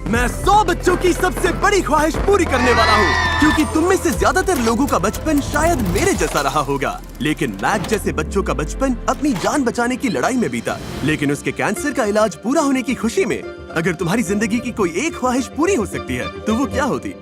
मैं 100 बच्चों की सबसे बड़ी ख्वाहिश पूरी करने वाला हूँ, क्योंकि तुम में से ज्यादातर लोगों का बचपन शायद मेरे जैसा रहा होगा। लेकिन मैक जैसे बच्चों का बचपन अपनी जान बचाने की लड़ाई में बीता, लेकिन उसके कैंसर का इलाज पूरा होने की खुशी में। अगर तुम्हारी जिंदगी की कोई एक ख्वाहिश पूरी हो सकती है तो वो क्या होती?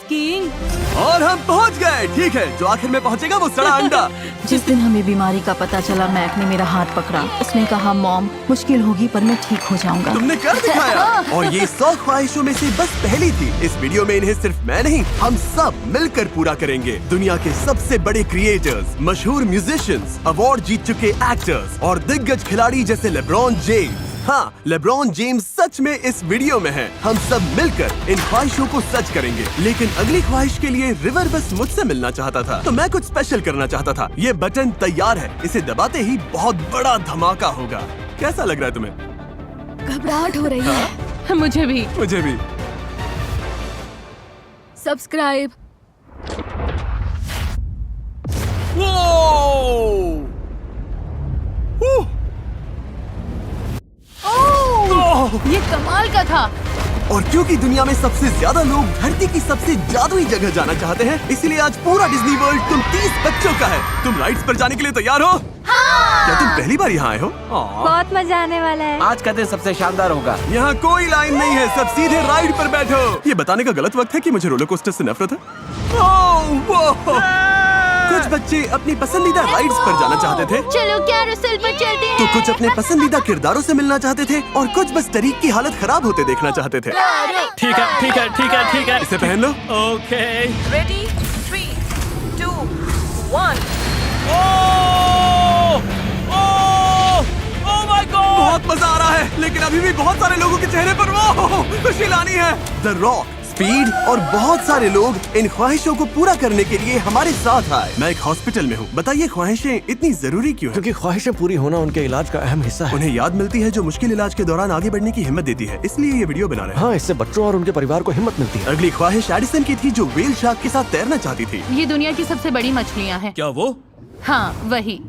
स्कीइंग। और हम पहुंच गए। ठीक है, जो आखिर में पहुंचेगा वो सड़ा अंडा। जिस दिन हमें बीमारी का पता चला, मैक ने मेरा हाथ पकड़ा। उसने कहा, मॉम मुश्किल होगी पर मैं ठीक हो जाऊंगा। तुमने कर दिखाया। और ये 100 ख्वाहिशों में से बस पहली थी। इस वीडियो में इन्हें सिर्फ मैं नहीं, हम सब मिलकर पूरा करेंगे। दुनिया के सबसे बड़े क्रिएटर्स, मशहूर म्यूजिशियंस, अवार्ड जीत चुके एक्टर्स और दिग्गज खिलाड़ी जैसे लेब्रॉन जेम्स। हाँ, लेब्रॉन जेम्स सच में इस वीडियो में है। हम सब मिलकर इन ख्वाहिशों को सच करेंगे। लेकिन अगली ख्वाहिश के लिए रिवर बस मुझसे मिलना चाहता था, तो मैं कुछ स्पेशल करना चाहता था। ये बटन तैयार है, इसे दबाते ही बहुत बड़ा धमाका होगा। कैसा लग रहा है तुम्हें? घबराहट हो रही है। मुझे भी। मुझे भी। सब्सक्राइब। ये कमाल का था। और क्योंकि दुनिया में सबसे ज्यादा लोग धरती की सबसे जादुई जगह जाना चाहते हैं, इसलिए आज पूरा डिज्नी वर्ल्ड तुम 30 बच्चों का है। तुम राइड्स पर जाने के लिए तैयार हो? हाँ! क्या तुम पहली बार यहाँ आए हो? बहुत मजा आने वाला है। आज का दिन सबसे शानदार होगा। यहाँ कोई लाइन नहीं है, सब सीधे राइड पर बैठो। ये बताने का गलत वक्त है कि मुझे रोलर कोस्टर से नफरत है। कुछ बच्चे अपनी पसंदीदा राइड्स पर जाना चाहते थे, चलो कैरोसेल पर चलते हैं। तो कुछ अपने पसंदीदा किरदारों से मिलना चाहते थे, और कुछ बस टरीक की हालत खराब होते देखना चाहते थे। ठीक है ठीक है ठीक है ठीक है। इसे पहन लो। Okay. Ready? 3, 2, 1. Oh my god! बहुत मजा आ रहा है, लेकिन अभी भी बहुत सारे लोगों के चेहरे पर वो खुशी लानी है। द रॉक, स्पीड और बहुत सारे लोग इन ख्वाहिशों को पूरा करने के लिए हमारे साथ आए। मैं एक हॉस्पिटल में हूँ। बताइए, ख्वाहिशें इतनी जरूरी क्यों हैं? क्योंकि ख्वाहिशें पूरी होना उनके इलाज का अहम हिस्सा है। उन्हें याद मिलती है जो मुश्किल इलाज के दौरान आगे बढ़ने की हिम्मत देती है, इसलिए ये वीडियो बना रहे हैं। हाँ, इससे बच्चों और उनके परिवार को हिम्मत मिलती है। अगली ख्वाहिश एडिसन की थी, जो व्हेल शार्क के साथ तैरना चाहती थी। ये दुनिया की सबसे बड़ी मछलियाँ हैं। क्या वो? हाँ, वही।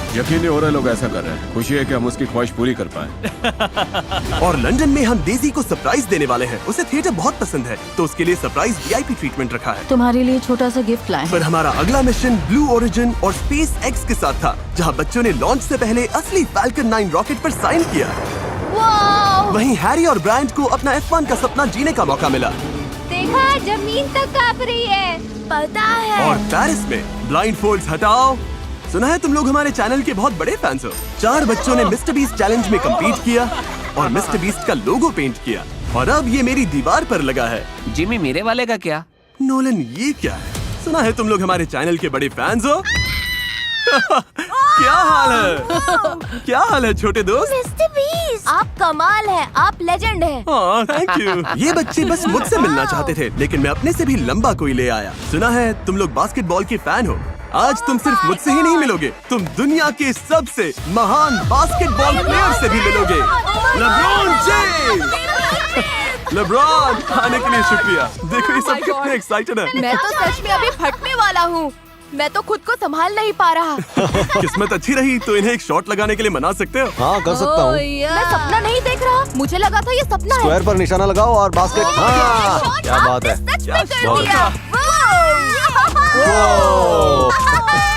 यकीन नहीं हो रहा लोग ऐसा कर रहे हैं। खुशी है कि हम उसकी ख्वाहिश पूरी कर पाए। और लंदन में हम डेजी को सरप्राइज देने वाले हैं। उसे थिएटर बहुत पसंद है, तो उसके लिए सरप्राइज VIP ट्रीटमेंट रखा है। तुम्हारे लिए छोटा सा गिफ्ट लाए। पर हमारा अगला मिशन ब्लू ओरिजिन और स्पेस एक्स के साथ था, जहां बच्चों ने लॉन्च से पहले असली फाल्कन 9 रॉकेट पर साइन किया। वहीं हैरी और ब्रायंट को अपना F1 का सपना जीने का मौका मिला। देखा, जमीन तक कांप रही है। पता है। और पेरिस में ब्लाइंड फोल्ड्स हटाओ। सुना है तुम लोग हमारे चैनल के बहुत बड़े फैंस हो। 4 बच्चों ने मिस्टर बीस्ट चैलेंज में कम्पीट किया और मिस्टर बीस्ट का लोगो पेंट किया, और अब ये मेरी दीवार पर लगा है। जिमी, मेरे वाले का क्या? नोलन, ये क्या है? सुना है तुम लोग हमारे चैनल के बड़े फैंस हो। क्या हाल है? क्या हाल है छोटे दोस्त? मिस्टर बीस्ट, आप कमाल है, आप लेजेंड है। Thank you. ये बच्चे बस मुझसे मिलना चाहते थे, लेकिन मैं अपने से भी लंबा कोई ले आया। सुना है तुम लोग बास्केटबॉल के फैन हो। आज तुम सिर्फ मुझसे ही नहीं मिलोगे, तुम दुनिया के सबसे महान बास्केटबॉल प्लेयर से भी मिलोगे। LeBron James. लेब्रॉन, आने के लिए शुक्रिया। देखो ये सब कितने एक्साइटेड है। मैं तो सच में अभी फटने वाला हूँ। मैं तो खुद को संभाल नहीं पा रहा। किस्मत अच्छी रही तो इन्हें एक शॉट लगाने के लिए मना सकते हो। हाँ, कर सकता हूँ। मैं सपना नहीं देख रहा, मुझे लगा था ये सपना है। स्क्वायर पर निशाना लगाओ और बास्केट। हाँ, क्या बात है। सच में कर बहुत दिया।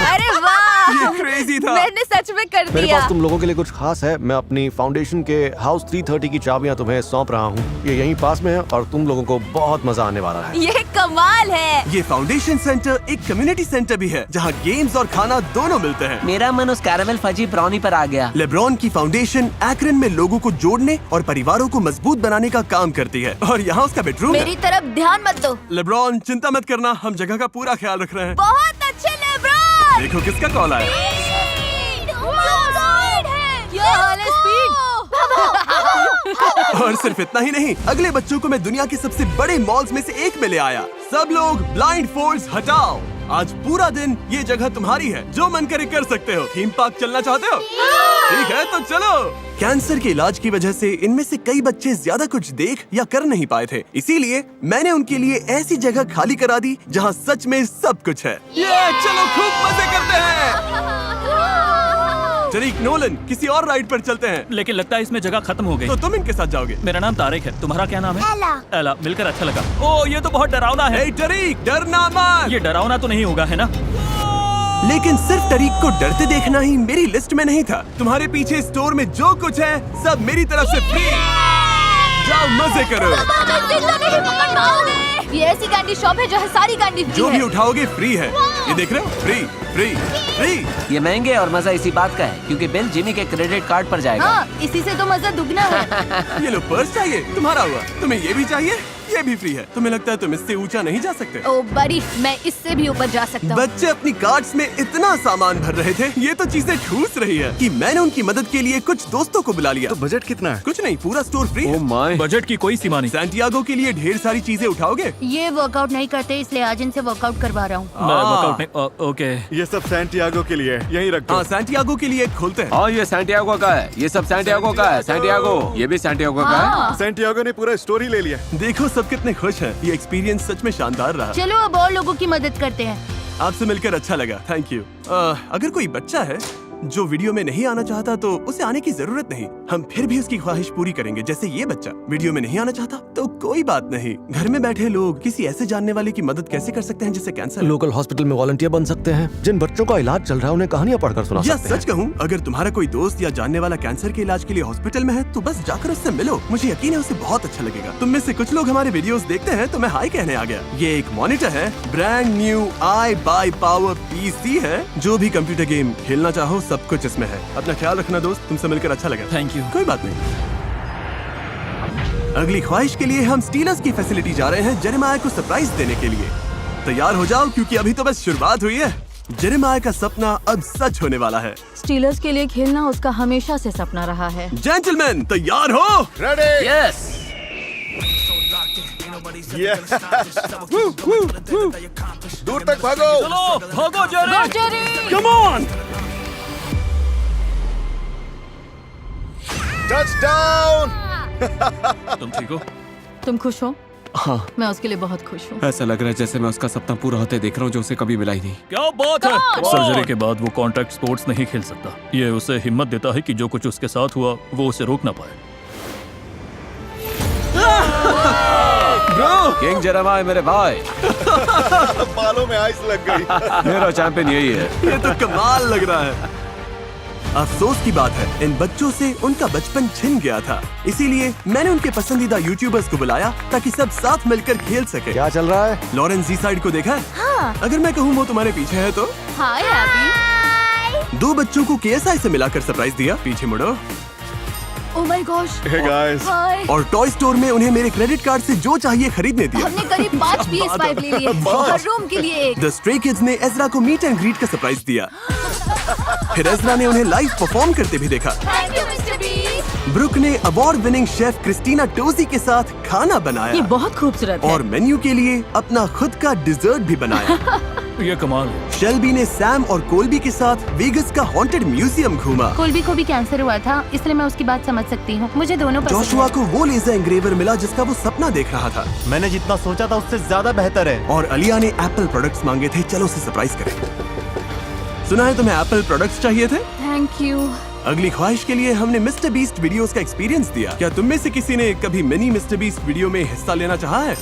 अरे वाह, ये क्रेजी था। मैंने सच में कर मेरे दिया। पास तुम लोगों के लिए कुछ खास है। मैं अपनी फाउंडेशन के हाउस 330 की चाबियां तुम्हें सौंप रहा हूँ। ये यहीं पास में है और तुम लोगों को बहुत मजा आने वाला है। ये कमाल है। ये फाउंडेशन सेंटर एक कम्युनिटी सेंटर भी है, जहाँ गेम्स और खाना दोनों मिलते हैं। मेरा मन उस कैरामेल फजी ब्राउनी पर आ गया। लेब्रॉन की फाउंडेशन एक्रन में लोगों को जोड़ने और परिवारों को मजबूत बनाने का काम करती है, और यहाँ उसका बेडरूम है। मेरी तरफ ध्यान मत दो। लेब्रॉन, चिंता मत करना, हम जगह का पूरा ख्याल रख रहे हैं। बहुत अच्छे लेब्रॉन। देखो किसका कॉल आया। और सिर्फ इतना ही नहीं, अगले बच्चों को मैं दुनिया के सबसे बड़े मॉल्स में से एक में ले आया। सब लोग ब्लाइंड फोल्ड्स हटाओ। आज पूरा दिन ये जगह तुम्हारी है, जो मन करे कर सकते हो। थीम पार्क चलना चाहते हो? ठीक है, तो चलो। कैंसर के इलाज की वजह से इनमें से कई बच्चे ज्यादा कुछ देख या कर नहीं पाए थे, इसीलिए मैंने उनके लिए ऐसी जगह खाली करा दी जहाँ सच में सब कुछ है। ये चलो खूब मजे करते हैं। जरीक नोलन, किसी और राइड पर चलते हैं। लेकिन लगता है इसमें जगह खत्म हो गई। तो तुम इनके साथ जाओगे। मेरा नाम तारिक है, तुम्हारा क्या नाम है? एला। एला, मिलकर अच्छा लगा। ओ, ये तो बहुत डरावना है। ए जरीक, डरना मत। ये डरावना तो नहीं होगा, है ना? लेकिन सिर्फ टरीक को डरते देखना ही मेरी लिस्ट में नहीं था। तुम्हारे पीछे स्टोर में जो कुछ है सब मेरी तरफ से फ्री। जाओ मजे करो। ये ऐसी कैंडी शॉप है जहाँ सारी कैंडी फ्री जो है। भी उठाओगे फ्री है। ये देख रहे हो, फ्री फ्री फ्री। ये महंगे और मजा इसी बात का है क्योंकि बिल जिमी के क्रेडिट कार्ड पर जाएगा। हाँ, इसी से तो मजा दुगना है। ये लो पर्स चाहिए, तुम्हारा हुआ। तुम्हें ये भी चाहिए, ये भी फ्री है। तुम्हें लगता है तुम इससे ऊंचा नहीं जा सकते? ओ बड़ी, मैं इससे भी ऊपर जा सकता हूँ। बच्चे अपनी कार्ट्स में इतना सामान भर रहे थे, ये तो चीजें ठूस रही है कि मैंने उनकी मदद के लिए कुछ दोस्तों को बुला लिया। तो बजट कितना है? कुछ नहीं, पूरा स्टोर फ्री ओ है। माय। बजट की कोई सीमा नहीं। सैंटियागो के लिए ढेर सारी चीजें उठाओगे? ये वर्कआउट नहीं करते इसलिए आज इनसे वर्कआउट करवा रहा हूँ। मैं वर्कआउट नहीं। ओके। ये सब सैंटियागो के लिए, यहीं रख हाँ, सैंटियागो के लिए खोलते हैं। हाँ ये सैंटियागो का है, ये सब सैंटियागो का है। सैंटियागो, ये भी सैंटियागो का है। सैंटियागो ने पूरा स्टोरी ले लिया। देखो सब कितने खुश हैं। ये एक्सपीरियंस सच में शानदार रहा। चलो अब और लोगों की मदद करते हैं। आपसे मिलकर अच्छा लगा, थैंक यू। अगर कोई बच्चा है जो वीडियो में नहीं आना चाहता तो उसे आने की जरूरत नहीं। हम फिर भी उसकी ख्वाहिश पूरी करेंगे। जैसे ये बच्चा वीडियो में नहीं आना चाहता तो कोई बात नहीं। घर में बैठे लोग किसी ऐसे जानने वाले की मदद कैसे कर सकते हैं जिसे कैंसर है? लोकल हॉस्पिटल में वॉलंटियर बन सकते हैं। जिन बच्चों का इलाज चल रहा है उन्हें कहानियां पढ़कर सुना या सकते हैं। सच कहूँ, अगर तुम्हारा कोई दोस्त या जानने वाला कैंसर के इलाज के लिए हॉस्पिटल में है तो बस जाकर उससे मिलो। मुझे यकीन है उसे बहुत अच्छा लगेगा। तुम में से कुछ लोग हमारे वीडियोस देखते हैं तो मैं हाई कहने आ गया। ये एक मॉनिटर है, ब्रांड न्यू iBuyPower PC है। जो भी कंप्यूटर गेम खेलना चाहो सब कुछ इसमें है। अपना ख्याल रखना दोस्त, तुमसे मिलकर अच्छा लगा। Thank you. कोई बात नहीं। अगली ख्वाहिश के लिए हम स्टीलर्स की फैसिलिटी जा रहे हैं जेरेमाया को सरप्राइज देने के लिए। तैयार हो जाओ क्योंकि अभी तो बस शुरुआत हुई है। जेरेमाया का सपना अब सच होने वाला है। स्टीलर्स के लिए खेलना उसका हमेशा से सपना रहा है। जेंटलमैन तैयार हो? रेडी? यस। दूर तक भागो। चलो भागो जेरी। Come on. टचडाउन। तुम ठीक हो? तुम खुश हो? हाँ, मैं उसके लिए बहुत खुश हूँ। ऐसा लग रहा है जैसे मैं उसका सपना पूरा होते देख रहा हूँ जो उसे कभी मिला ही नहीं। क्या बात है? सर्जरी के बाद वो कॉन्टैक्ट स्पोर्ट्स नहीं खेल सकता। ये उसे हिम्मत देता है कि जो कुछ उसके साथ हुआ वो उसे रोक ना पाए। ब्रो, किंग जेरेमाया मेरे भाई। बालों में आइस लग गई। मेरा चैंपियन यही है। ये तो कमाल लग रहा है। अफसोस की बात है इन बच्चों से उनका बचपन छिन गया था, इसीलिए मैंने उनके पसंदीदा यूट्यूबर्स को बुलाया ताकि सब साथ मिलकर खेल सके। क्या चल रहा है? लॉरेंस जी साइड को देखा है? हाँ। अगर मैं कहूँ वो तुम्हारे पीछे है तो? Hi happy. दो बच्चों को KSI से मिलाकर सरप्राइज दिया। पीछे मुड़ो। Oh my gosh. Hey guys. Hi. और टॉय स्टोर में उन्हें मेरे क्रेडिट कार्ड से जो चाहिए खरीदने दिया। हमने करीब 5 PS5 ले लिए। हर रूम के लिए एक। द स्ट्रे किड्स ने एज़रा को मीट एंड ग्रीट का सरप्राइज दिया। फिर एज़रा ने उन्हें लाइव परफॉर्म करते भी देखा। Thank you Mister Beast. Brooke ने award winning chef Christina Tosi के साथ खाना ये बनाया बहुत खूबसूरत है। और मेन्यू के लिए अपना खुद का डिजर्ट भी बनाया। ये कमाल है। शेल्बी ने सैम और कोल्बी के साथ वेगस का हॉन्टेड म्यूजियम घूमा। कोल्बी को भी कैंसर हुआ था इसलिए मैं उसकी बात समझ सकती हूँ। मुझे दोनों पसंद जोशुआ हैं। को वो लेजर एंग्रेवर मिला जिसका वो सपना देख रहा था। मैंने जितना सोचा था उससे ज्यादा बेहतर है। और अलिया ने एप्पल प्रोडक्ट्स मांगे थे। चलो उसे सरप्राइज करें। सुना है तुम्हें एप्पल प्रोडक्ट्स चाहिए थे? Thank you. अगली ख्वाहिश के लिए हमने मिस्टर बीस्ट वीडियोस का एक्सपीरियंस दिया। क्या तुम में से किसी ने कभी मिनी मिस्टर बीस्ट वीडियो में हिस्सा लेना चाहा है?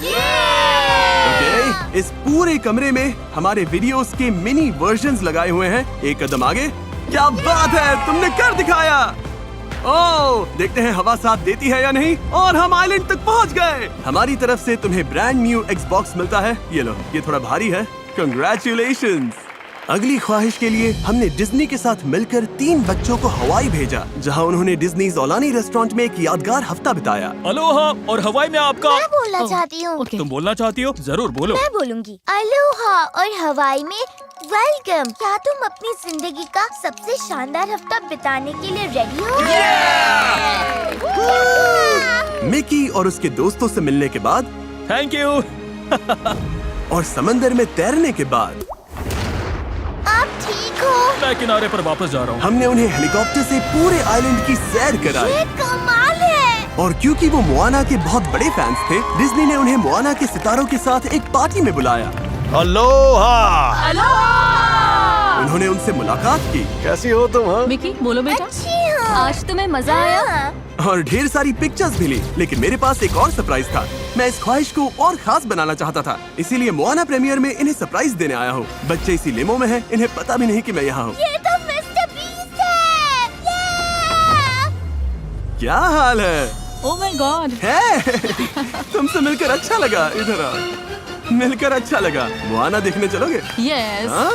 ओके, इस पूरे कमरे में हमारे वीडियोस के मिनी वर्जन्स लगाए हुए हैं। एक कदम आगे। क्या बात है, तुमने कर दिखाया। ओह, देखते हैं हवा साथ देती है या नहीं। और हम आइलैंड तक पहुंच गए। हमारी तरफ से तुम्हें ब्रांड न्यू Xbox मिलता है। ये लो, ये थोड़ा भारी है। कंग्रेचुलेशंस। अगली ख्वाहिश के लिए हमने डिज्नी के साथ मिलकर 3 बच्चों को हवाई भेजा, जहां उन्होंने डिज्नी ज़ोलानी रेस्टोरेंट में एक यादगार हफ्ता बिताया। अलोहा। और हवाई में आपका? मैं बोलना चाहती हूँ। ओके। तुम बोलना चाहती हो? जरूर बोलो। मैं बोलूंगी अलोहा और हवाई में वेलकम। क्या तुम अपनी जिंदगी का सबसे शानदार हफ्ता बिताने के लिए रेडी हो? मिकी और उसके दोस्तों से मिलने के बाद थैंक यू। और समंदर में तैरने के बाद आप ठीक हो? मैं किनारे पर वापस जा रहा हूँ। हमने उन्हें हेलीकॉप्टर से पूरे आइलैंड की सैर कराई। ये कमाल है। और क्योंकि वो मोआना के बहुत बड़े फैंस थे, डिज्नी ने उन्हें मोआना के सितारों के साथ एक पार्टी में बुलाया। अलोहा। उन्होंने उनसे मुलाकात की कैसी हो तुम? हाँ, मिकी बोलो बेटा, अच्छी हूँ। आज तुम्हें मजा आया? हाँ। और ढेर सारी पिक्चर्स भी ली। लेकिन मेरे पास एक और सरप्राइज था। मैं इस ख्वाहिश को और खास बनाना चाहता था, इसीलिए मोआना प्रीमियर में इन्हें सरप्राइज देने आया हूँ। बच्चे इसी लिमो में हैं, इन्हें पता भी नहीं कि मैं यहाँ हूँ। ये तो मिस्टर बीस्ट है। Yeah! क्या हाल है? ओह माय गॉड, है? तुमसे मिलकर अच्छा लगा। इधर आओ, मिलकर अच्छा लगा। मोआना देखने चलोगे? यस। हाँ?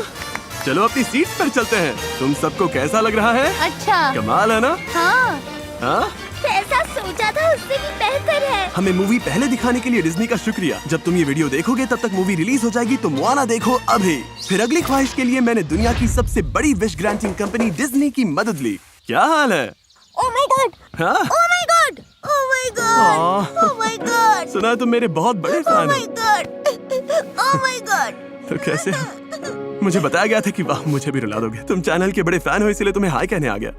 चलो अपनी सीट पर चलते हैं। तुम सबको कैसा लग रहा है? अच्छा। कमाल है ना? हाँ, हाँ? कैसा सोचा था उससे भी बेहतर है। हमें मूवी पहले दिखाने के लिए डिज्नी का शुक्रिया। जब तुम ये वीडियो देखोगे तब तक मूवी रिलीज हो जाएगी, तो मोआना देखो अभी। फिर अगली ख्वाहिश के लिए मैंने दुनिया की सबसे बड़ी विश ग्रांटिंग कंपनी डिज्नी की मदद ली। क्या हाल है? ओह माय गॉड, हाँ? ओह my God, oh my God, oh my God, सुना तुम मेरे बहुत बड़े ओह फैन माय हो। God, oh my God. तो कैसे? मुझे बताया गया था कि वाह, मुझे भी रुला दोगे। तुम चैनल के बड़े फैन हो, इसलिए तुम्हें हाय कहने आ गया।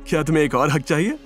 क्या तुम्हें एक और हक चाहिए?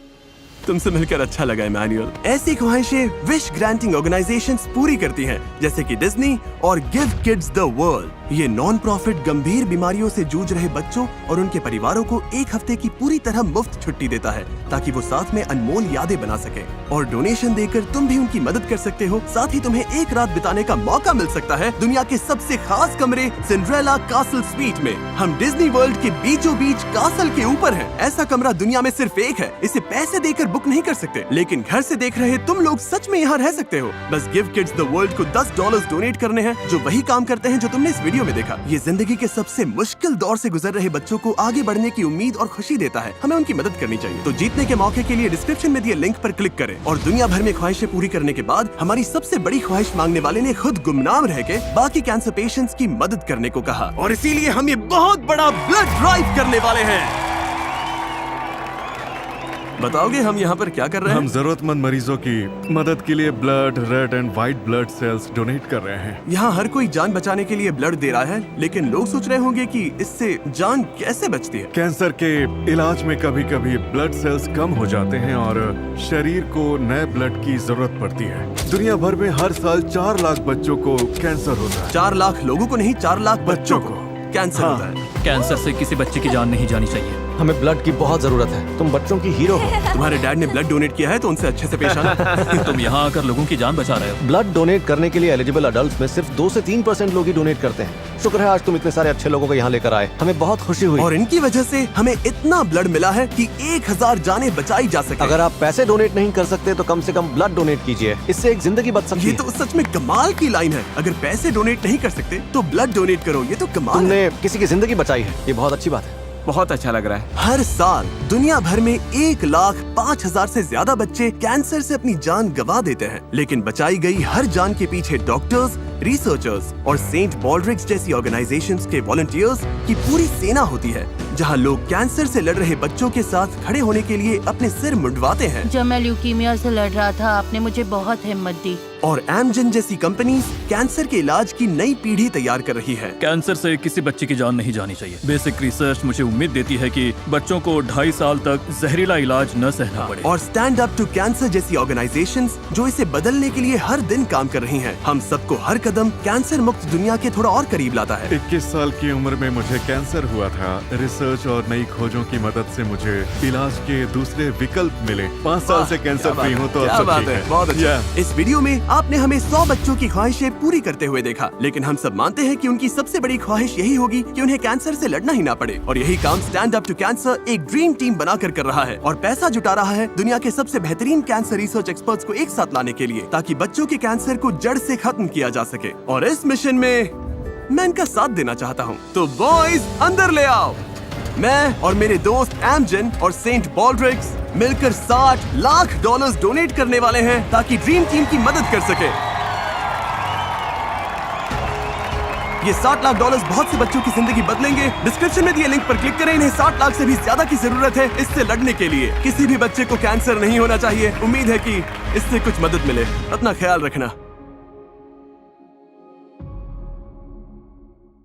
तुमसे मिलकर अच्छा लगा इमैनुअल। ऐसी ख्वाहिशें विश ग्रांटिंग ऑर्गेनाइजेशंस पूरी करती हैं, जैसे कि डिज्नी और गिव किड्स द वर्ल्ड। ये नॉन प्रॉफिट गंभीर बीमारियों से जूझ रहे बच्चों और उनके परिवारों को एक हफ्ते की पूरी तरह मुफ्त छुट्टी देता है, ताकि वो साथ में अनमोल यादें बना सके। और डोनेशन देकर तुम भी उनकी मदद कर सकते हो। साथ ही तुम्हें एक रात बिताने का मौका मिल सकता है दुनिया के सबसे खास कमरे सिंड्रेला कासल स्वीट में। हम डिज्नी वर्ल्ड के बीचों बीच कासल के ऊपर हैं। ऐसा कमरा दुनिया में सिर्फ एक है। इसे पैसे देकर बुक नहीं कर सकते, लेकिन घर से देख रहे तुम लोग सच में यहाँ रह सकते हो। बस गिव किड्स द वर्ल्ड को $10 डोनेट करने हैं, जो वही काम करते हैं जो तुमने इस वीडियो में देखा। ये जिंदगी के सबसे मुश्किल दौर से गुजर रहे बच्चों को आगे बढ़ने की उम्मीद और खुशी देता है। हमें उनकी मदद करनी चाहिए। तो जीतने के मौके के लिए डिस्क्रिप्शन में दिए लिंक पर क्लिक करें और दुनिया भर में ख्वाहिशें पूरी करने के बाद हमारी सबसे बड़ी ख्वाहिश मांगने वाले ने खुद गुमनाम रह के बाकी कैंसर पेशेंट्स की मदद करने को कहा। और इसीलिए हम ये बहुत बड़ा ब्लड ड्राइव करने वाले हैं। बताओगे हम यहाँ पर क्या कर रहे हैं? हम जरूरतमंद मरीजों की मदद के लिए blood, red and white blood cells donate कर रहे हैं। यहाँ हर कोई जान बचाने के लिए ब्लड दे रहा है, लेकिन लोग सोच रहे होंगे कि इससे जान कैसे बचती है। कैंसर के इलाज में कभी कभी ब्लड सेल्स कम हो जाते हैं और शरीर को नए ब्लड की जरूरत पड़ती है। दुनिया भर में हर साल 4 लाख बच्चों को कैंसर होता है। 4 लाख लोगों को नहीं, 4 लाख बच्चों को कैंसर होता है। कैंसर से किसी बच्चे की जान नहीं जानी चाहिए। हमें ब्लड की बहुत जरूरत है। तुम बच्चों की हीरो हो। तुम्हारे डैड ने ब्लड डोनेट किया है, तो उनसे अच्छे से पेश आना। तुम यहाँ आकर लोगों की जान बचा रहे हो। ब्लड डोनेट करने के लिए एलिजिबल अडल्ट में सिर्फ 2 से 3% लोग ही डोनेट करते हैं। शुक्र है आज तुम इतने सारे अच्छे लोगों को यहाँ लेकर आए। हमें बहुत खुशी हुई। और इनकी वजह से हमें इतना ब्लड मिला है कि 1000 जानें बचाई जा सके। अगर आप पैसे डोनेट नहीं कर सकते तो कम से कम ब्लड डोनेट कीजिए, इससे एक जिंदगी बच सकती ये है। तो सच में कमाल की लाइन है। अगर पैसे डोनेट नहीं कर सकते तो ब्लड डोनेट करो। ये तो कमाल है। तुमने किसी की जिंदगी बचाई है, ये बहुत अच्छी बात है। बहुत अच्छा लग रहा है। हर साल दुनिया भर में 1,05,000 से ज्यादा बच्चे कैंसर से अपनी जान गंवा देते हैं, लेकिन बचाई गई हर जान के पीछे डॉक्टर्स, रिसर्चर्स और सेंट बॉल्ड्रिक्स जैसी ऑर्गेनाइजेशंस के वॉलंटियर्स की पूरी सेना होती है, जहां लोग कैंसर से लड़ रहे बच्चों के साथ खड़े होने के लिए अपने सिर मुंडवाते हैं। जब मैं ल्यूकीमिया से लड़ रहा था, आपने मुझे बहुत हिम्मत दी। और एमजन जैसी कंपनीज कैंसर के इलाज की नई पीढ़ी तैयार कर रही है। कैंसर से किसी बच्चे की जान नहीं जानी चाहिए। बेसिक रिसर्च मुझे उम्मीद देती है कि बच्चों को 2.5 साल तक जहरीला इलाज न सहना पड़े। और स्टैंड अप टू कैंसर जैसी ऑर्गेनाइजेशंस जो इसे बदलने के लिए हर दिन काम कर रही हैं। हम सबको हर कदम कैंसर मुक्त दुनिया के थोड़ा और करीब लाता है। 21 साल की उम्र में मुझे कैंसर हुआ था। रिसर्च और नई खोजों की मदद से मुझे इलाज के दूसरे विकल्प मिले। 5 साल से कैंसर फ्री हूँ, तो क्या अब सब बात ठीक है, बहुत अच्छा। Yeah. इस वीडियो में आपने हमें 100 बच्चों की ख्वाहिशें पूरी करते हुए देखा, लेकिन हम सब मानते हैं कि उनकी सबसे बड़ी ख्वाहिश यही होगी कि उन्हें कैंसर से लड़ना ही ना पड़े। और यही काम स्टैंड अप टू कैंसर एक ड्रीम टीम बनाकर कर रहा है और पैसा जुटा रहा है दुनिया के सबसे बेहतरीन कैंसर रिसर्च एक्सपर्ट्स को एक साथ लाने के लिए, ताकि बच्चों के कैंसर को जड़ से खत्म किया जा सके। और इस मिशन में मैं इनका साथ देना चाहता हूँ। तो बॉयज अंदर ले आओ। मैं और मेरे दोस्त एमजन और सेंट बॉल्ड्रिक्स मिलकर $60 लाख डोनेट करने वाले हैं, ताकि ड्रीम टीम की मदद कर सके। ये $60 लाख बहुत से बच्चों की जिंदगी बदलेंगे। डिस्क्रिप्शन में दिए लिंक पर क्लिक करें। इन्हें 60 लाख से भी ज्यादा की जरूरत है इससे लड़ने के लिए। किसी भी बच्चे को कैंसर नहीं होना चाहिए। उम्मीद है कि इससे कुछ मदद मिले। अपना ख्याल रखना।